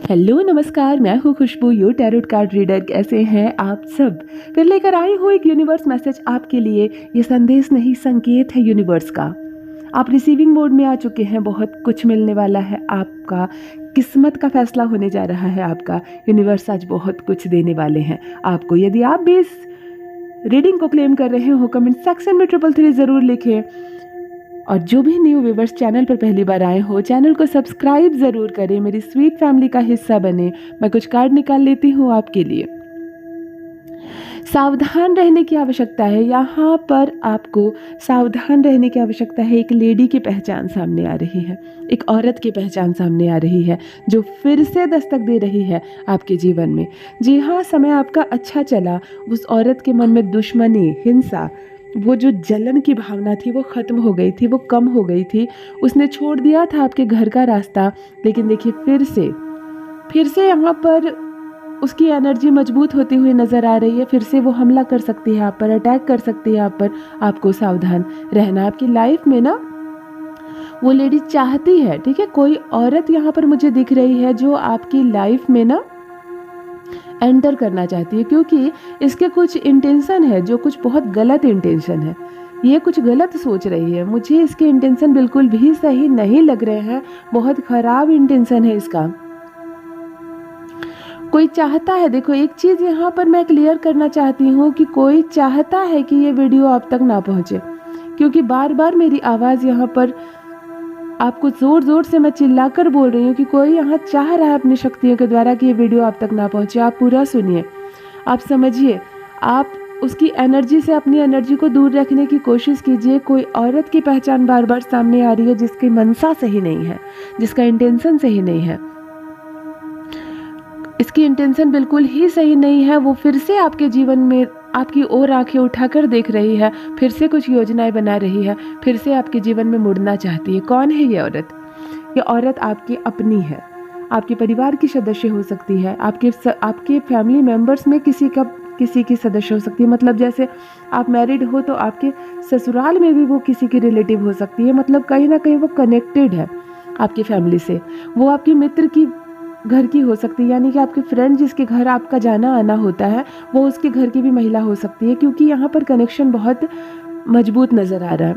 Hello नमस्कार, मैं हूँ खुशबू, योर टैरोट कार्ड रीडर। कैसे हैं आप सब? फिर लेकर आई हूँ एक यूनिवर्स मैसेज आपके लिए। ये संदेश नहीं, संकेत है यूनिवर्स का। आप रिसीविंग मोड में आ चुके हैं। बहुत कुछ मिलने वाला है आपका, किस्मत का फैसला होने जा रहा है आपका। यूनिवर्स आज बहुत कुछ देने वाले हैं आपको। यदि आप भी इस रीडिंग को क्लेम कर रहे हो, कमेंट सेक्शन में 333 ज़रूर लिखें। और जो भी न्यू व्यूवर्स चैनल पर पहली बार आए हो, चैनल को सब्सक्राइब ज़रूर करें, मेरी स्वीट फैमिली का हिस्सा बने। मैं कुछ कार्ड निकाल लेती हूँ आपके लिए। सावधान रहने की आवश्यकता है। यहाँ पर आपको सावधान रहने की आवश्यकता है। एक लेडी की पहचान सामने आ रही है, एक औरत की पहचान सामने आ रही है जो फिर से दस्तक दे रही है आपके जीवन में। जी हाँ, समय आपका अच्छा चला। उस औरत के मन में दुश्मनी, हिंसा, वो जो जलन की भावना थी वो ख़त्म हो गई थी, वो कम हो गई थी। उसने छोड़ दिया था आपके घर का रास्ता, लेकिन देखिए फिर से यहाँ पर उसकी एनर्जी मजबूत होती हुई नज़र आ रही है। फिर से वो हमला कर सकती है आप पर, अटैक कर सकती है आप पर। आपको सावधान रहना। आपकी लाइफ में ना वो लेडी चाहती है, ठीक है, कोई औरत यहाँ पर मुझे दिख रही है जो आपकी लाइफ में ना एंटर करना चाहती है, क्योंकि इसके कुछ इंटेंशन है, जो कुछ बहुत गलत इंटेंशन है। ये कुछ गलत सोच रही है। मुझे इसके इंटेंशन बिल्कुल भी सही नहीं लग रहे हैं। बहुत खराब इंटेंशन है इसका। कोई चाहता है, देखो एक चीज़ यहाँ पर मैं क्लियर करना चाहती हूँ कि कोई चाहता है कि ये वीडियो आप तक ना पहुँचे, क्योंकि बार बार मेरी आवाज़ यहाँ पर आपको ज़ोर ज़ोर से मैं चिल्लाकर बोल रही हूँ कि कोई यहाँ चाह रहा है अपनी शक्तियों के द्वारा कि ये वीडियो आप तक ना पहुँचे। आप पूरा सुनिए, आप समझिए, आप उसकी एनर्जी से अपनी एनर्जी को दूर रखने की कोशिश कीजिए। कोई औरत की पहचान बार बार सामने आ रही है जिसकी मनसा सही नहीं है, जिसका इंटेंशन सही नहीं है। इसकी इंटेंशन बिल्कुल ही सही नहीं है। वो फिर से आपके जीवन में आपकी ओर आंखें उठाकर देख रही है, फिर से कुछ योजनाएं बना रही है, फिर से आपके जीवन में मुड़ना चाहती है। कौन है ये औरत? ये औरत आपकी अपनी है, आपके परिवार की सदस्य हो सकती है, आपके फैमिली मेंबर्स में किसी की सदस्य हो सकती है। मतलब जैसे आप मैरिड हो तो आपके ससुराल में भी वो किसी की रिलेटिव हो सकती है। मतलब कहीं ना कहीं वो कनेक्टेड है आपकी फैमिली से। वो आपके मित्र की घर की हो सकती है, यानी कि आपके फ्रेंड जिसके घर आपका जाना आना होता है, वो उसके घर की भी महिला हो सकती है, क्योंकि यहाँ पर कनेक्शन बहुत मजबूत नज़र आ रहा है।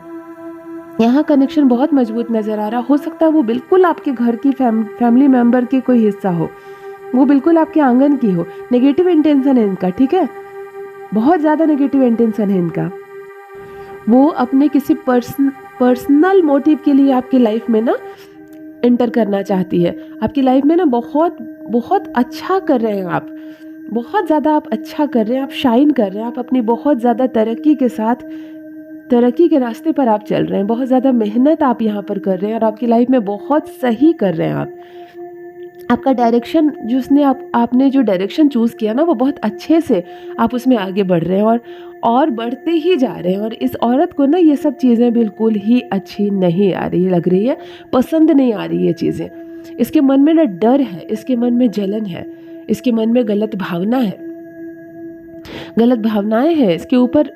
यहाँ कनेक्शन बहुत मजबूत नज़र आ रहा। हो सकता है वो बिल्कुल आपके घर की फैमिली मेंबर के कोई हिस्सा हो, वो बिल्कुल आपके आंगन की हो। नेगेटिव इंटेंशन है इनका, ठीक है, बहुत ज़्यादा नेगेटिव इंटेंशन है इनका। वो अपने किसी पर्सनल मोटिव के लिए आपकी लाइफ में ना एंटर करना चाहती है। आपकी लाइफ में ना बहुत अच्छा कर रहे हैं आप, बहुत ज़्यादा आप अच्छा कर रहे हैं, आप शाइन कर रहे हैं, आप अपनी बहुत ज़्यादा तरक्की के साथ तरक्की के रास्ते पर आप चल रहे हैं। बहुत ज़्यादा मेहनत आप यहाँ पर कर रहे हैं और आपकी लाइफ में बहुत सही कर रहे हैं आप। आपका डायरेक्शन आपने जो डायरेक्शन चूज़ किया ना, वो बहुत अच्छे से आप उसमें आगे बढ़ रहे हैं और बढ़ते ही जा रहे हैं। और इस औरत को ना ये सब चीज़ें बिल्कुल ही अच्छी नहीं आ रही लग रही है, पसंद नहीं आ रही ये चीज़ें। इसके मन में ना डर है, इसके मन में जलन है, इसके मन में गलत भावनाएं हैं इसके ऊपर।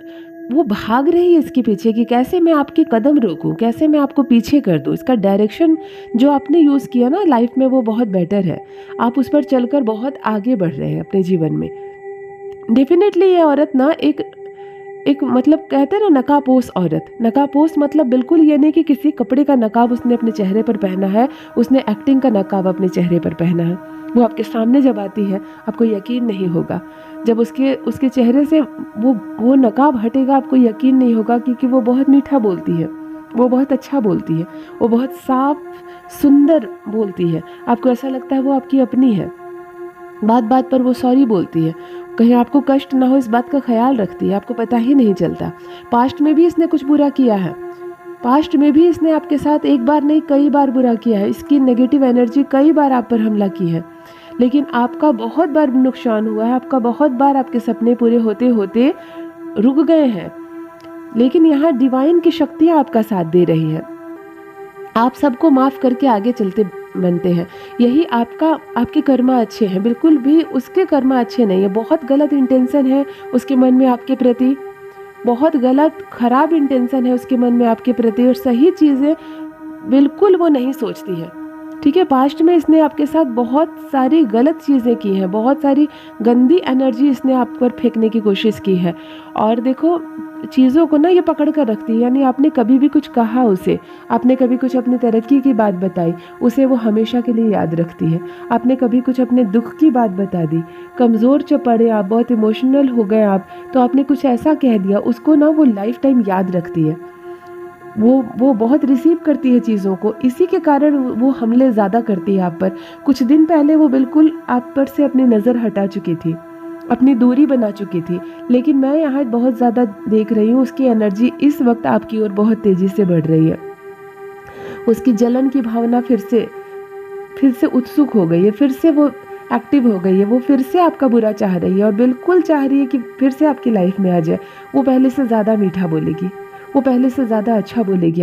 वो भाग रही है इसके पीछे कि कैसे मैं आपके कदम रोकूं, कैसे मैं आपको पीछे कर दूं। इसका डायरेक्शन जो आपने यूज़ किया ना लाइफ में, वो बहुत बेटर है। आप उस पर चलकर बहुत आगे बढ़ रहे हैं अपने जीवन में। डेफिनेटली ये औरत ना एक मतलब कहते हैं ना, नकाबपोश औरत। नकाबपोश मतलब बिल्कुल ये नहीं कि किसी कपड़े का नकाब उसने अपने चेहरे पर पहना है, उसने एक्टिंग का नकाब अपने चेहरे पर पहना है। वो आपके सामने जब आती है आपको यकीन नहीं होगा। जब उसके चेहरे से वो नकाब हटेगा, आपको यकीन नहीं होगा, क्योंकि वो बहुत मीठा बोलती है, वो बहुत अच्छा बोलती है, वो बहुत साफ सुंदर बोलती है। आपको ऐसा लगता है वो आपकी अपनी है। बात बात पर वो सॉरी बोलती है, कहीं आपको कष्ट ना हो इस बात का ख्याल रखती है, आपको पता ही नहीं चलता। पास्ट में भी इसने कुछ बुरा किया है, पास्ट में भी इसने आपके साथ एक बार नहीं कई बार बुरा किया है। इसकी नेगेटिव एनर्जी कई बार आप पर हमला की है, लेकिन आपका बहुत बार नुकसान हुआ है। आपका बहुत बार आपके सपने पूरे होते होते रुक गए हैं, लेकिन यहाँ डिवाइन की शक्तियाँ आपका साथ दे रही है। आप सबको माफ़ करके आगे चलते बनते हैं। यही आपके कर्मा अच्छे हैं, बिल्कुल भी उसके कर्मा अच्छे नहीं है। बहुत गलत इंटेंशन है उसके मन में आपके प्रति, बहुत गलत खराब इंटेंशन है उसके मन में आपके प्रति, और सही चीज़ें बिल्कुल वो नहीं सोचती है। ठीक है, पास्ट में इसने आपके साथ बहुत सारी गलत चीज़ें की हैं, बहुत सारी गंदी एनर्जी इसने आप पर फेंकने की कोशिश की है। और देखो, चीज़ों को ना ये पकड़ कर रखती है, यानी आपने कभी भी कुछ कहा उसे, आपने कभी कुछ अपनी तरक्की की बात बताई, उसे वो हमेशा के लिए याद रखती है। आपने कभी कुछ अपने दुख की बात बता दी, कमज़ोर जब पड़े आप, बहुत इमोशनल हो गए आप, तो आपने कुछ ऐसा कह दिया, उसको ना वो लाइफ टाइम याद रखती है। वो बहुत रिसीव करती है चीज़ों को, इसी के कारण वो हमले ज़्यादा करती है आप पर। कुछ दिन पहले वो बिल्कुल आप पर से अपनी नज़र हटा चुकी थी, अपनी दूरी बना चुकी थी, लेकिन मैं यहाँ बहुत ज़्यादा देख रही हूँ उसकी एनर्जी इस वक्त आपकी ओर बहुत तेज़ी से बढ़ रही है। उसकी जलन की भावना फिर से उत्सुक हो गई है, फिर से वो एक्टिव हो गई है, वो फिर से आपका बुरा चाह रही है और बिल्कुल चाह रही है कि फिर से आपकी लाइफ में आ जाए। वो पहले से ज़्यादा मीठा बोलेगी, वो पहले से ज़्यादा अच्छा बोलेगी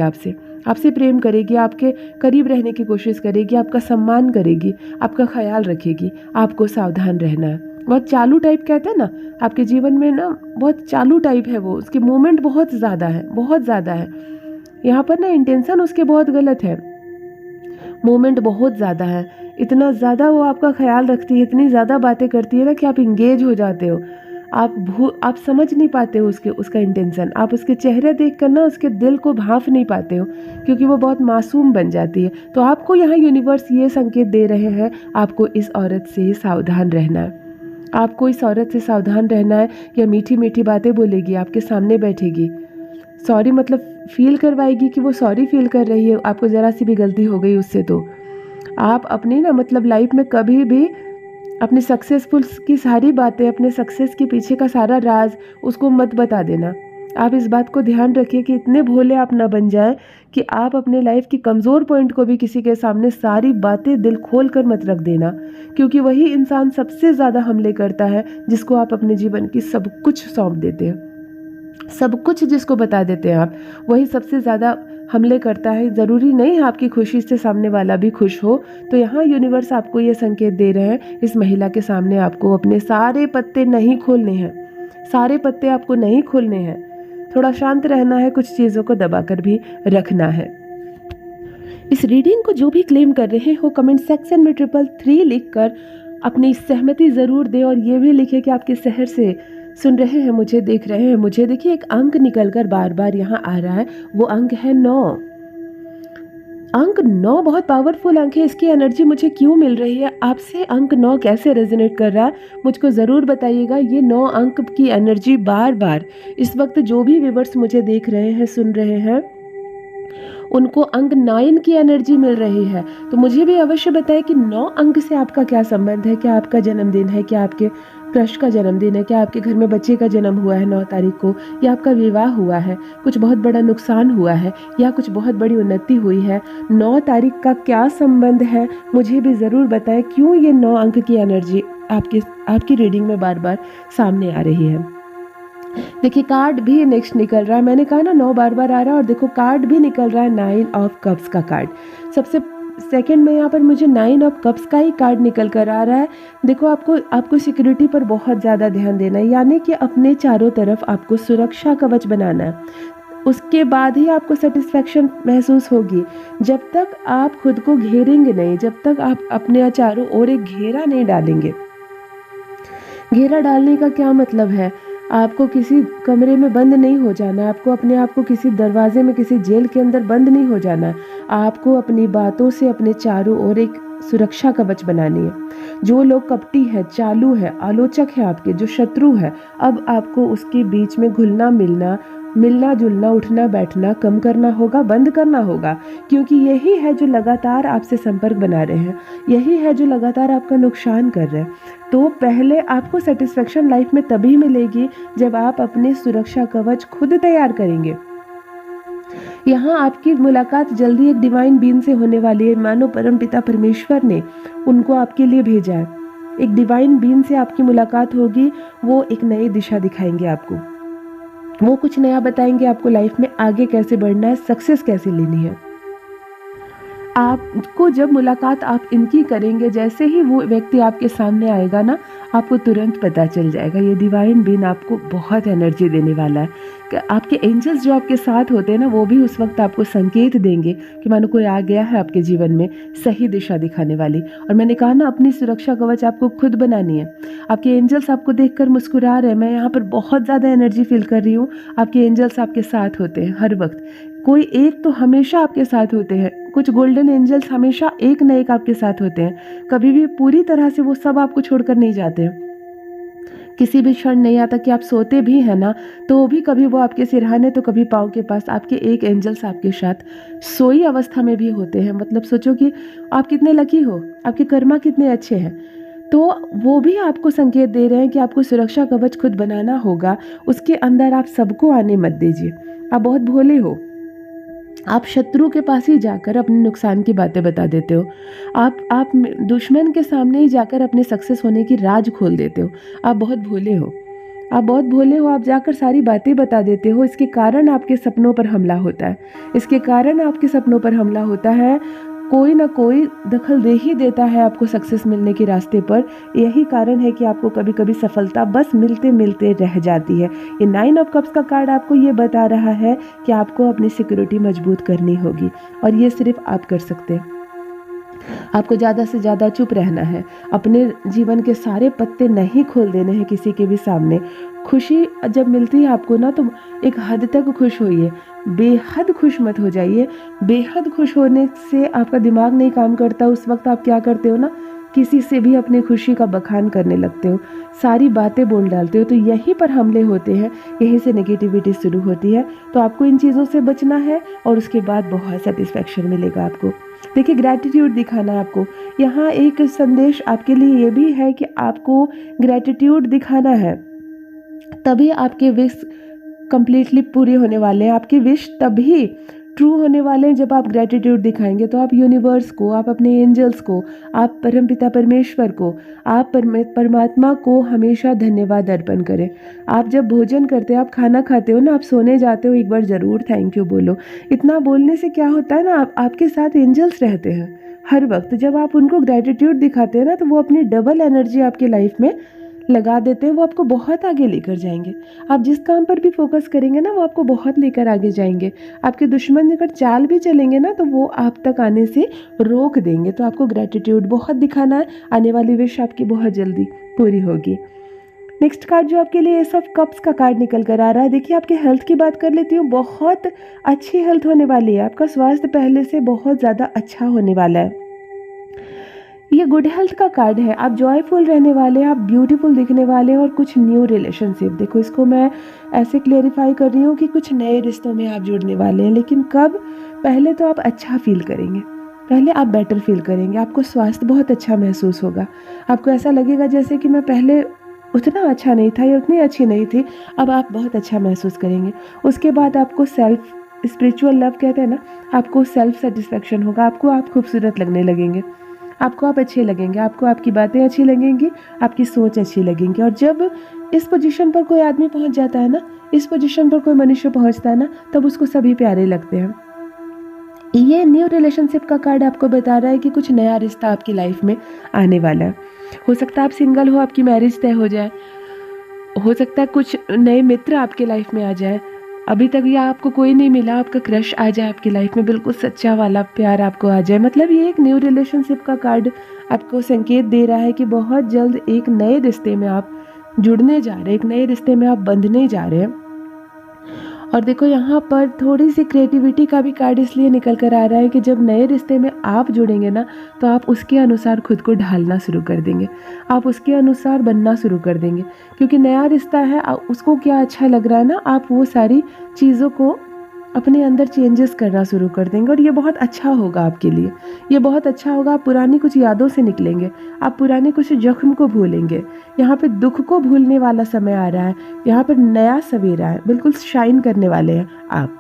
आपसे प्रेम करेगी, आपके करीब रहने की कोशिश करेगी, आपका सम्मान करेगी, आपका ख्याल रखेगी। आपको सावधान रहना है। बहुत चालू टाइप कहते हैं ना, आपके जीवन में ना बहुत चालू टाइप है वो, उसकी मूवमेंट बहुत ज़्यादा है, बहुत ज़्यादा है। यहाँ पर ना इंटेंशन उसके बहुत गलत है, मूवमेंट बहुत ज़्यादा है, इतना ज़्यादा वो आपका ख्याल रखती है, इतनी ज़्यादा बातें करती है ना कि आप इंगेज हो जाते हो। आप समझ नहीं पाते हो उसका इंटेंशन, आप उसके चेहरे देखकर ना उसके दिल को भांप नहीं पाते हो, क्योंकि वो बहुत मासूम बन जाती है। तो आपको यहाँ यूनिवर्स ये संकेत दे रहे हैं, आपको इस औरत से सावधान रहना है, आपको इस औरत से सावधान रहना है। या मीठी मीठी बातें बोलेगी, आपके सामने बैठेगी, सॉरी मतलब फील करवाएगी कि वो सॉरी फील कर रही है, आपको ज़रा सी भी गलती हो गई उससे। तो आप अपनी ना मतलब लाइफ में कभी भी अपने सक्सेसफुल की सारी बातें, अपने सक्सेस के पीछे का सारा राज उसको मत बता देना। आप इस बात को ध्यान रखिए कि इतने भोले आप ना बन जाएं कि आप अपने लाइफ की कमज़ोर पॉइंट को भी किसी के सामने सारी बातें दिल खोल कर मत रख देना, क्योंकि वही इंसान सबसे ज़्यादा हमले करता है जिसको आप अपने जीवन की सब कुछ सौंप देते हैं। सब कुछ जिसको बता देते हैं आप, वही सबसे ज़्यादा हमले करता है। ज़रूरी नहीं है आपकी खुशी से सामने वाला भी खुश हो। तो यहाँ यूनिवर्स आपको ये संकेत दे रहे हैं, इस महिला के सामने आपको अपने सारे पत्ते नहीं खोलने हैं, सारे पत्ते आपको नहीं खोलने हैं। थोड़ा शांत रहना है, कुछ चीज़ों को दबा कर भी रखना है। इस रीडिंग को जो भी क्लेम कर रहे हो, कमेंट सेक्शन में 333 लिखकर अपनी सहमति ज़रूर दें, और ये भी लिखें कि आपके शहर से सुन रहे हैं, मुझे देख रहे हैं। मुझे देखिए एक अंक निकलकर बार बार यहाँ आ रहा है, वो अंक है 9। अंक 9 बहुत पावरफुल अंक है, इसकी एनर्जी मुझे क्यों मिल रही है? आपसे अंक 9 कैसे रेजोनेट कर रहा है मुझको ज़रूर बताइएगा। ये 9 अंक की एनर्जी बार बार इस वक्त जो भी व्यूअर्स मुझे देख रहे हैं, सुन रहे हैं, उनको अंक 9 की एनर्जी मिल रही है। तो मुझे भी अवश्य बताएं कि 9 अंक से आपका क्या संबंध है। क्या आपका जन्मदिन है? क्या आपके क्रश का जन्मदिन है? क्या आपके घर में बच्चे का जन्म हुआ है 9 तारीख को? या आपका विवाह हुआ है? कुछ बहुत बड़ा नुकसान हुआ है या कुछ बहुत बड़ी उन्नति हुई है? 9 तारीख का क्या संबंध है, मुझे भी ज़रूर बताएं। क्यों ये 9 अंक की एनर्जी आपकी रीडिंग में बार बार सामने आ रही है। देखिए कार्ड भी नेक्स्ट निकल रहा है, मैंने कहा ना 9 बार बार आ रहा है, और देखो कार्ड भी निकल रहा है 9 ऑफ कप्स का कार्ड। सबसे सेकंड में यहाँ पर मुझे 9 ऑफ कप्स का ही कार्ड निकल कर आ रहा है। देखो आपको सिक्योरिटी पर बहुत ज़्यादा ध्यान देना है, यानी कि अपने चारों तरफ आपको सुरक्षा कवच बनाना है। उसके बाद ही आपको सेटिस्फैक्शन महसूस होगी। जब तक आप खुद को घेरेंगे नहीं, जब तक आप अपने चारों ओर एक घेरा नहीं डालेंगे। घेरा डालने का क्या मतलब है? आपको किसी कमरे में बंद नहीं हो जाना, आपको अपने आप को किसी दरवाजे में, किसी जेल के अंदर बंद नहीं हो जाना। आपको अपनी बातों से अपने चारों ओर एक सुरक्षा कवच बनानी है। जो लोग कपटी है, चालू है, आलोचक है, आपके जो शत्रु है, अब आपको उसके बीच में घुलना मिलना जुलना, उठना बैठना कम करना होगा, बंद करना होगा, क्योंकि यही है जो लगातार आपसे संपर्क बना रहे हैं, यही है जो लगातार आपका नुकसान कर रहे हैं। तो पहले आपको सेटिस्फेक्शन लाइफ में तभी मिलेगी जब आप अपने सुरक्षा कवच खुद तैयार करेंगे। यहाँ आपकी मुलाकात जल्दी एक डिवाइन बीइंग से होने वाली है। मानो परम पिता परमेश्वर ने उनको आपके लिए भेजा है। एक डिवाइन बीइंग से आपकी मुलाकात होगी, वो एक नई दिशा दिखाएंगे आपको, वो कुछ नया बताएंगे आपको लाइफ में आगे कैसे बढ़ना है, सक्सेस कैसे लेनी है। आपको जब मुलाकात आप इनकी करेंगे, जैसे ही वो व्यक्ति आपके सामने आएगा ना, आपको तुरंत पता चल जाएगा ये डिवाइन बीइंग आपको बहुत एनर्जी देने वाला है। कि आपके एंजल्स जो आपके साथ होते हैं ना, वो भी उस वक्त आपको संकेत देंगे कि मानो कोई आ गया है आपके जीवन में, सही दिशा दिखाने वाली। और मैंने कहा ना, अपनी सुरक्षा कवच आपको खुद बनानी है। आपके एंजल्स आपको देखकर मुस्कुरा रहे हैं। मैं यहाँ पर बहुत ज़्यादा एनर्जी फील कर रही हूँ। आपके एंजल्स आपके साथ होते हैं हर वक्त, कोई एक तो हमेशा आपके साथ होते हैं। कुछ गोल्डन एंजल्स हमेशा एक न एक आपके साथ होते हैं, कभी भी पूरी तरह से वो सब आपको छोड़कर नहीं जाते हैं। किसी भी क्षण नहीं आता कि आप सोते भी हैं ना, तो भी कभी वो आपके सिरहाने तो कभी पाँव के पास आपके एक एंजल्स आपके साथ सोई अवस्था में भी होते हैं। मतलब सोचो कि आप कितने लकी हो, आपके कर्मा कितने अच्छे हैं। तो वो भी आपको संकेत दे रहे हैं कि आपको सुरक्षा कवच खुद बनाना होगा। उसके अंदर आप सबको आने मत दीजिए। आप बहुत भोले हो, आप शत्रु के पास ही जाकर अपने नुकसान की बातें बता देते हो। आप दुश्मन के सामने ही जाकर अपने सक्सेस होने की राज खोल देते हो। आप बहुत भोले हो, आप बहुत भोले हो। आप जाकर सारी बातें बता देते हो। इसके कारण आपके सपनों पर हमला होता है। इसके कारण आपके सपनों पर हमला होता है। कोई ना कोई दखल दे ही देता है आपको सक्सेस मिलने के रास्ते पर। यही कारण है कि आपको कभी कभी सफलता बस मिलते मिलते रह जाती है। ये 9 ऑफ कप्स का कार्ड आपको ये बता रहा है कि आपको अपनी सिक्योरिटी मजबूत करनी होगी, और ये सिर्फ आप कर सकते हैं। आपको ज़्यादा से ज़्यादा चुप रहना है। अपने जीवन के सारे पत्ते नहीं खोल देने हैं किसी के भी सामने। खुशी जब मिलती है आपको ना, तो एक हद तक खुश होइए, बेहद खुश मत हो जाइए। बेहद खुश होने से आपका दिमाग नहीं काम करता। उस वक्त आप क्या करते हो ना, किसी से भी अपनी खुशी का बखान करने लगते हो, सारी बातें बोल डालते हो। तो यहीं पर हमले होते हैं, यहीं से नेगेटिविटी शुरू होती है। तो आपको इन चीज़ों से बचना है, और उसके बाद बहुत सेटिस्फेक्शन मिलेगा आपको। देखिए, ग्रैटिट्यूड दिखाना है आपको। यहाँ एक संदेश आपके लिए ये भी है कि आपको ग्रैटिट्यूड दिखाना है, तभी आपके विश कंप्लीटली पूरे होने वाले हैं। आपके विश तभी ट्रू होने वाले हैं जब आप ग्रैटिट्यूड दिखाएंगे। तो आप यूनिवर्स को, आप अपने एंजल्स को, आप परमपिता परमेश्वर को, आप परमात्मा को हमेशा धन्यवाद अर्पण करें। आप जब भोजन करते हो, आप खाना खाते हो ना, आप सोने जाते हो, एक बार ज़रूर थैंक यू बोलो। इतना बोलने से क्या होता है ना, आपके साथ एंजल्स रहते हैं हर वक्त। जब आप उनको ग्रैटिट्यूड दिखाते हैं ना, तो वो अपनी डबल एनर्जी आपकी लाइफ में लगा देते हैं। वो आपको बहुत आगे लेकर जाएंगे। आप जिस काम पर भी फोकस करेंगे ना, वो आपको बहुत लेकर आगे जाएंगे। आपके दुश्मन अगर चाल भी चलेंगे ना, तो वो आप तक आने से रोक देंगे। तो आपको ग्रैटिट्यूड बहुत दिखाना है। आने वाली विश आपकी बहुत जल्दी पूरी होगी। नेक्स्ट कार्ड जो आपके लिए एस ऑफ कप्स का कार्ड निकल कर आ रहा है। देखिए, आपके हेल्थ की बात कर लेती हूँ। बहुत अच्छी हेल्थ होने वाली है। आपका स्वास्थ्य पहले से बहुत ज़्यादा अच्छा होने वाला है। ये गुड हेल्थ का कार्ड है। आप जॉयफुल रहने वाले, आप ब्यूटीफुल दिखने वाले, और कुछ न्यू रिलेशनशिप। देखो, इसको मैं ऐसे क्लेरिफाई कर रही हूँ कि कुछ नए रिश्तों में आप जुड़ने वाले हैं। लेकिन कब? पहले तो आप अच्छा फील करेंगे, पहले आप बेटर फील करेंगे। आपको स्वास्थ्य बहुत अच्छा महसूस होगा। आपको ऐसा लगेगा जैसे कि मैं पहले उतना अच्छा नहीं था या उतनी अच्छी नहीं थी, अब आप बहुत अच्छा महसूस करेंगे। उसके बाद आपको सेल्फ स्पिरिचुअल लव कहते हैं ना, आपको सेल्फ सेटिस्फेक्शन होगा। आपको आप खूबसूरत लगने लगेंगे, आपको आप अच्छे लगेंगे, आपको आपकी बातें अच्छी लगेंगी, आपकी सोच अच्छी लगेंगी। और जब इस पोजीशन पर कोई आदमी पहुंच जाता है ना, इस पोजीशन पर कोई मनुष्य पहुंचता है ना, तब उसको सभी प्यारे लगते हैं। ये न्यू रिलेशनशिप का कार्ड आपको बता रहा है कि कुछ नया रिश्ता आपकी लाइफ में आने वाला है। हो सकता है आप सिंगल हो, आपकी मैरिज तय हो जाए। हो सकता है कुछ नए मित्र आपके लाइफ में आ जाए। अभी तक ये आपको कोई नहीं मिला, आपका क्रश आ जाए आपकी लाइफ में, बिल्कुल सच्चा वाला प्यार आपको आ जाए। मतलब ये एक न्यू रिलेशनशिप का कार्ड आपको संकेत दे रहा है कि बहुत जल्द एक नए रिश्ते में आप जुड़ने जा रहे हैं, एक नए रिश्ते में आप बंधने जा रहे हैं। और देखो, यहाँ पर थोड़ी सी क्रिएटिविटी का भी कार्ड इसलिए निकल कर आ रहा है कि जब नए रिश्ते में आप जुड़ेंगे ना, तो आप उसके अनुसार खुद को ढालना शुरू कर देंगे, आप उसके अनुसार बनना शुरू कर देंगे। क्योंकि नया रिश्ता है, उसको क्या अच्छा लग रहा है ना, आप वो सारी चीज़ों को अपने अंदर चेंजेस करना शुरू कर देंगे। और ये बहुत अच्छा होगा आपके लिए, ये बहुत अच्छा होगा। आप पुरानी कुछ यादों से निकलेंगे, आप पुराने कुछ जख्म को भूलेंगे। यहाँ पे दुख को भूलने वाला समय आ रहा है। यहाँ पर नया सवेरा है, बिल्कुल शाइन करने वाले हैं आप।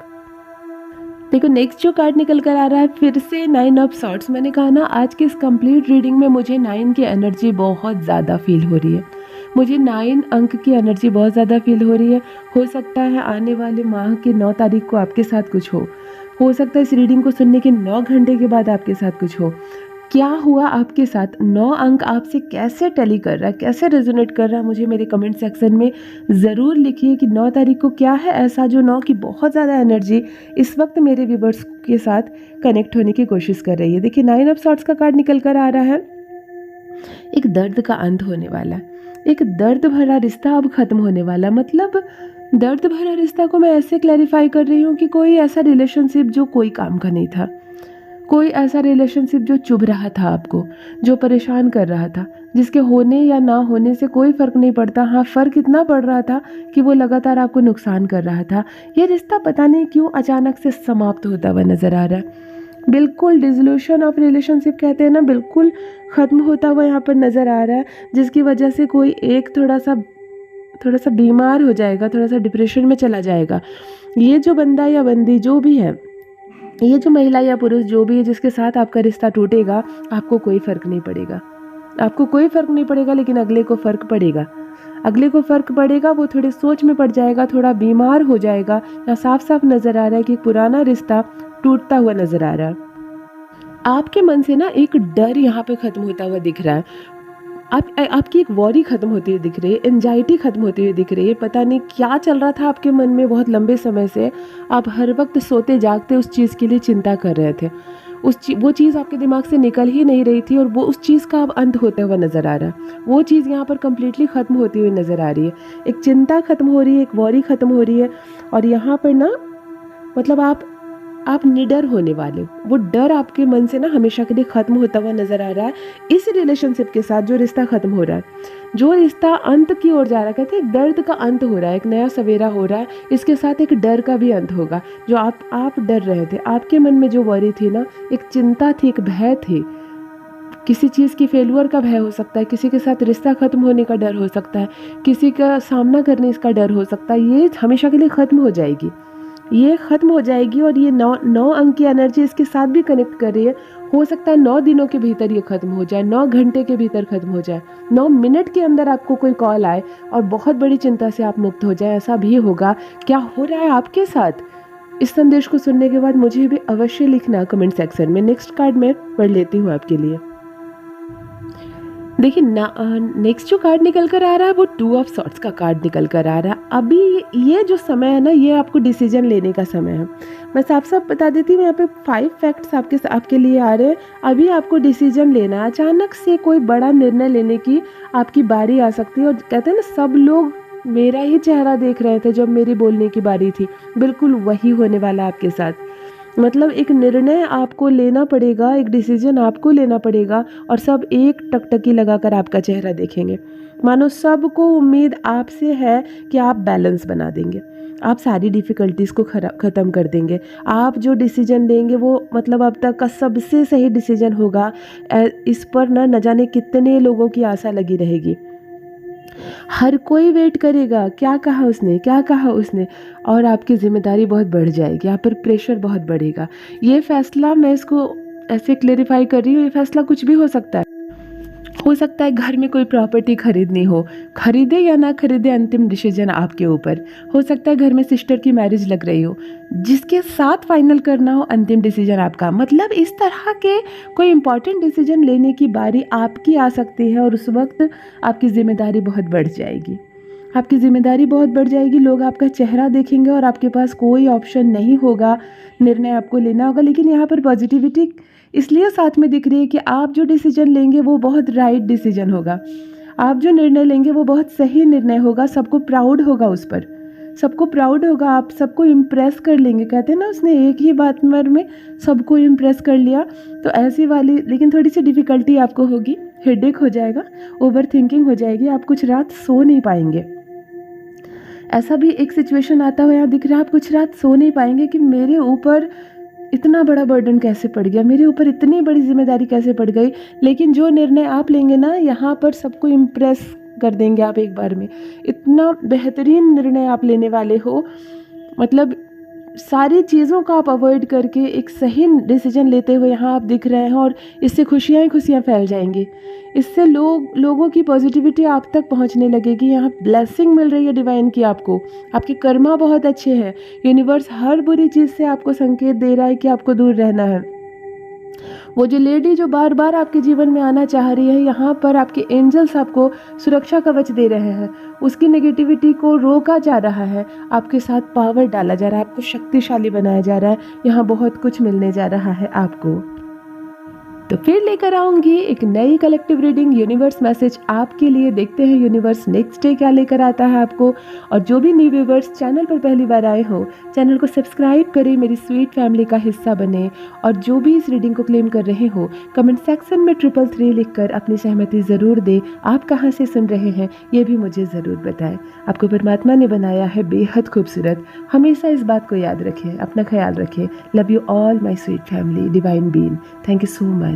देखो, नेक्स्ट जो कार्ड निकल कर आ रहा है फिर से 9 ऑफ सॉर्ड्स। मैंने कहा ना, आज की इस कंप्लीट रीडिंग में मुझे 9 की एनर्जी बहुत ज़्यादा फील हो रही है। मुझे 9 अंक की एनर्जी बहुत ज़्यादा फील हो रही है। हो सकता है आने वाले माह की 9 तारीख को आपके साथ कुछ हो। हो सकता है इस रीडिंग को सुनने के 9 घंटे के बाद आपके साथ कुछ हो। क्या हुआ आपके साथ? 9 अंक आपसे कैसे टैली कर रहा है, कैसे रेजोनेट कर रहा है, मुझे मेरे कमेंट सेक्शन में ज़रूर लिखिए कि 9 तारीख को क्या है ऐसा जो 9 की बहुत ज़्यादा एनर्जी इस वक्त मेरे व्यूवर्स के साथ कनेक्ट होने की कोशिश कर रही है। देखिए 9 ऑफ सॉर्ड्स का कार्ड निकल कर आ रहा है। एक दर्द का अंत होने वाला, एक दर्द भरा रिश्ता अब खत्म होने वाला। मतलब दर्द भरा रिश्ता को मैं ऐसे क्लैरिफाई कर रही हूँ कि कोई ऐसा रिलेशनशिप जो कोई काम का नहीं था, कोई ऐसा रिलेशनशिप जो चुभ रहा था आपको, जो परेशान कर रहा था, जिसके होने या ना होने से कोई फ़र्क नहीं पड़ता। हाँ, फ़र्क इतना पड़ रहा था कि वो लगातार आपको नुकसान कर रहा था। ये रिश्ता पता नहीं क्यों अचानक से समाप्त होता हुआ नज़र आ रहा है। बिल्कुल डिसोल्यूशन ऑफ रिलेशनशिप कहते हैं ना, बिल्कुल ख़त्म होता हुआ यहाँ पर नज़र आ रहा है, जिसकी वजह से कोई एक थोड़ा सा बीमार हो जाएगा, थोड़ा सा डिप्रेशन में चला जाएगा। ये जो बंदा या बंदी जो भी है, ये जो महिला या पुरुष जो भी है जिसके साथ आपका रिश्ता टूटेगा, आपको कोई फ़र्क नहीं पड़ेगा, आपको कोई फ़र्क नहीं पड़ेगा, लेकिन अगले को फ़र्क पड़ेगा। अगले को फ़र्क पड़ेगा, वो थोड़े सोच में पड़ जाएगा, थोड़ा बीमार हो जाएगा। या साफ साफ नज़र आ रहा है कि पुराना रिश्ता टूटता हुआ नज़र आ रहा है। आपके मन से ना एक डर यहाँ पे ख़त्म होता हुआ दिख रहा है। आपकी एक वॉरी ख़त्म होती हुई दिख रही है, एंजाइटी ख़त्म होती हुई दिख रही है। पता नहीं क्या चल रहा था आपके मन में बहुत लंबे समय से। आप हर वक्त सोते जागते उस चीज़ के लिए चिंता कर रहे थे। वो चीज़ आपके दिमाग से निकल ही नहीं रही थी और वो उस चीज़ का अब अंत होता हुआ नज़र आ रहा है। वो चीज़ यहाँ पर कम्प्लीटली ख़त्म होती हुई नज़र आ रही है। एक चिंता ख़त्म हो रही है, एक वॉरी ख़त्म हो रही है। और यहाँ पर ना मतलब आप निडर होने वाले हो। वो डर आपके मन से ना हमेशा के लिए ख़त्म होता हुआ नज़र आ रहा है इस रिलेशनशिप के साथ। जो रिश्ता ख़त्म हो रहा है, जो रिश्ता अंत की ओर जा रहा है, कहते हैं एक दर्द का अंत हो रहा है, एक नया सवेरा हो रहा है। इसके साथ एक डर का भी अंत होगा। जो आप डर रहे थे, आपके मन में जो वॉरी थी ना, एक चिंता थी, एक भय थी, किसी चीज़ की फेलुअर का भय हो सकता है, किसी के साथ रिश्ता ख़त्म होने का डर हो सकता है, किसी का सामना करने इसका डर हो सकता है। ये हमेशा के लिए ख़त्म हो जाएगी, ये ख़त्म हो जाएगी। और ये 9 अंक की एनर्जी इसके साथ भी कनेक्ट कर रही है। हो सकता है 9 दिनों के भीतर ये ख़त्म हो जाए, 9 घंटे के भीतर ख़त्म हो जाए, 9 मिनट के अंदर आपको कोई कॉल आए और बहुत बड़ी चिंता से आप मुक्त हो जाए। ऐसा भी होगा। क्या हो रहा है आपके साथ? इस संदेश को सुनने के बाद मुझे भी अवश्य लिखना कमेंट सेक्शन में। नेक्स्ट कार्ड मैं पढ़ लेती हूँ आपके लिए। देखिए नेक्स्ट जो कार्ड निकल कर आ रहा है वो 2 ऑफ सॉर्ड्स का कार्ड निकल कर आ रहा है। अभी ये जो समय है ना, ये आपको डिसीजन लेने का समय है। मैं साफ साफ बता देती हूँ, यहाँ पे 5 फैक्ट्स आपके लिए आ रहे हैं। अभी आपको डिसीजन लेना है। अचानक से कोई बड़ा निर्णय लेने की आपकी बारी आ सकती है। और कहते हैं ना, सब लोग मेरा ही चेहरा देख रहे थे जब मेरी बोलने की बारी थी। बिल्कुल वही होने वाला आपके साथ। मतलब एक निर्णय आपको लेना पड़ेगा, एक डिसीजन आपको लेना पड़ेगा और सब एक टकटकी लगाकर आपका चेहरा देखेंगे। मानो सबको उम्मीद आपसे है कि आप बैलेंस बना देंगे, आप सारी डिफ़िकल्टीज़ को ख़त्म कर देंगे। आप जो डिसीजन लेंगे वो मतलब अब तक का सबसे सही डिसीजन होगा। इस पर न जाने कितने लोगों की आशा लगी रहेगी। हर कोई वेट करेगा, क्या कहा उसने, क्या कहा उसने। और आपकी जिम्मेदारी बहुत बढ़ जाएगी, आप पर प्रेशर बहुत बढ़ेगा। ये फैसला, मैं इसको ऐसे क्लेरिफाई कर रही हूँ, ये फैसला कुछ भी हो सकता है। हो सकता है घर में कोई प्रॉपर्टी खरीदनी हो, खरीदे या ना खरीदे अंतिम डिसीजन आपके ऊपर। हो सकता है घर में सिस्टर की मैरिज लग रही हो, जिसके साथ फाइनल करना हो अंतिम डिसीजन आपका। मतलब इस तरह के कोई इंपॉर्टेंट डिसीजन लेने की बारी आपकी आ सकती है और उस वक्त आपकी जिम्मेदारी बहुत बढ़ जाएगी। आपकी जिम्मेदारी बहुत बढ़ जाएगी। लोग आपका चेहरा देखेंगे और आपके पास कोई ऑप्शन नहीं होगा, निर्णय आपको लेना होगा। लेकिन यहाँ पर पॉजिटिविटी इसलिए साथ में दिख रही है कि आप जो डिसीजन लेंगे वो बहुत राइट डिसीजन होगा। आप जो निर्णय लेंगे वो बहुत सही निर्णय होगा। सबको प्राउड होगा उस पर, सबको प्राउड होगा। आप सबको इम्प्रेस कर लेंगे। कहते हैं ना, उसने एक ही बात में सबको इम्प्रेस कर लिया। तो ऐसी वाली, लेकिन थोड़ी सी डिफ़िकल्टी आपको होगी, हेडेक हो जाएगा, ओवर थिंकिंग हो जाएगी, आप कुछ रात सो नहीं पाएंगे। ऐसा भी एक सिचुएशन आता हुआ यहाँ दिख रहा है। आप कुछ रात सो नहीं पाएंगे कि मेरे ऊपर इतना बड़ा बर्डन कैसे पड़ गया, मेरे ऊपर इतनी बड़ी जिम्मेदारी कैसे पड़ गई। लेकिन जो निर्णय आप लेंगे ना, यहाँ पर सबको इम्प्रेस कर देंगे आप एक बार में। इतना बेहतरीन निर्णय आप लेने वाले हो। मतलब सारी चीज़ों का आप अवॉइड करके एक सही डिसीजन लेते हुए यहाँ आप दिख रहे हैं, और इससे खुशियाँ ही खुशियाँ फैल जाएंगी। इससे लोगों की पॉजिटिविटी आप तक पहुँचने लगेगी। यहाँ ब्लेसिंग मिल रही है डिवाइन की आपको, आपके कर्मा बहुत अच्छे हैं। यूनिवर्स हर बुरी चीज़ से आपको संकेत दे रहा है कि आपको दूर रहना है। वो जो लेडी जो बार बार आपके जीवन में आना चाह रही है, यहाँ पर आपके एंजल्स आपको सुरक्षा कवच दे रहे हैं। उसकी नेगेटिविटी को रोका जा रहा है, आपके साथ पावर डाला जा रहा है, आपको शक्तिशाली बनाया जा रहा है। यहाँ बहुत कुछ मिलने जा रहा है आपको। तो फिर लेकर आऊंगी एक नई कलेक्टिव रीडिंग, यूनिवर्स मैसेज आपके लिए। देखते हैं यूनिवर्स नेक्स्ट डे क्या लेकर आता है आपको। और जो भी न्यू व्यूवर्स चैनल पर पहली बार आए हो, चैनल को सब्सक्राइब करें, मेरी स्वीट फैमिली का हिस्सा बने। और जो भी इस रीडिंग को क्लेम कर रहे हो, कमेंट सेक्शन में 333 लिखकर अपनी सहमति ज़रूर दें। आप कहाँ से सुन रहे हैं ये भी मुझे ज़रूर बताएं। आपको परमात्मा ने बनाया है बेहद खूबसूरत। हमेशा इस बात को याद रखें, अपना ख्याल रखें। Love you all my sweet family, divine being. Thank you so much.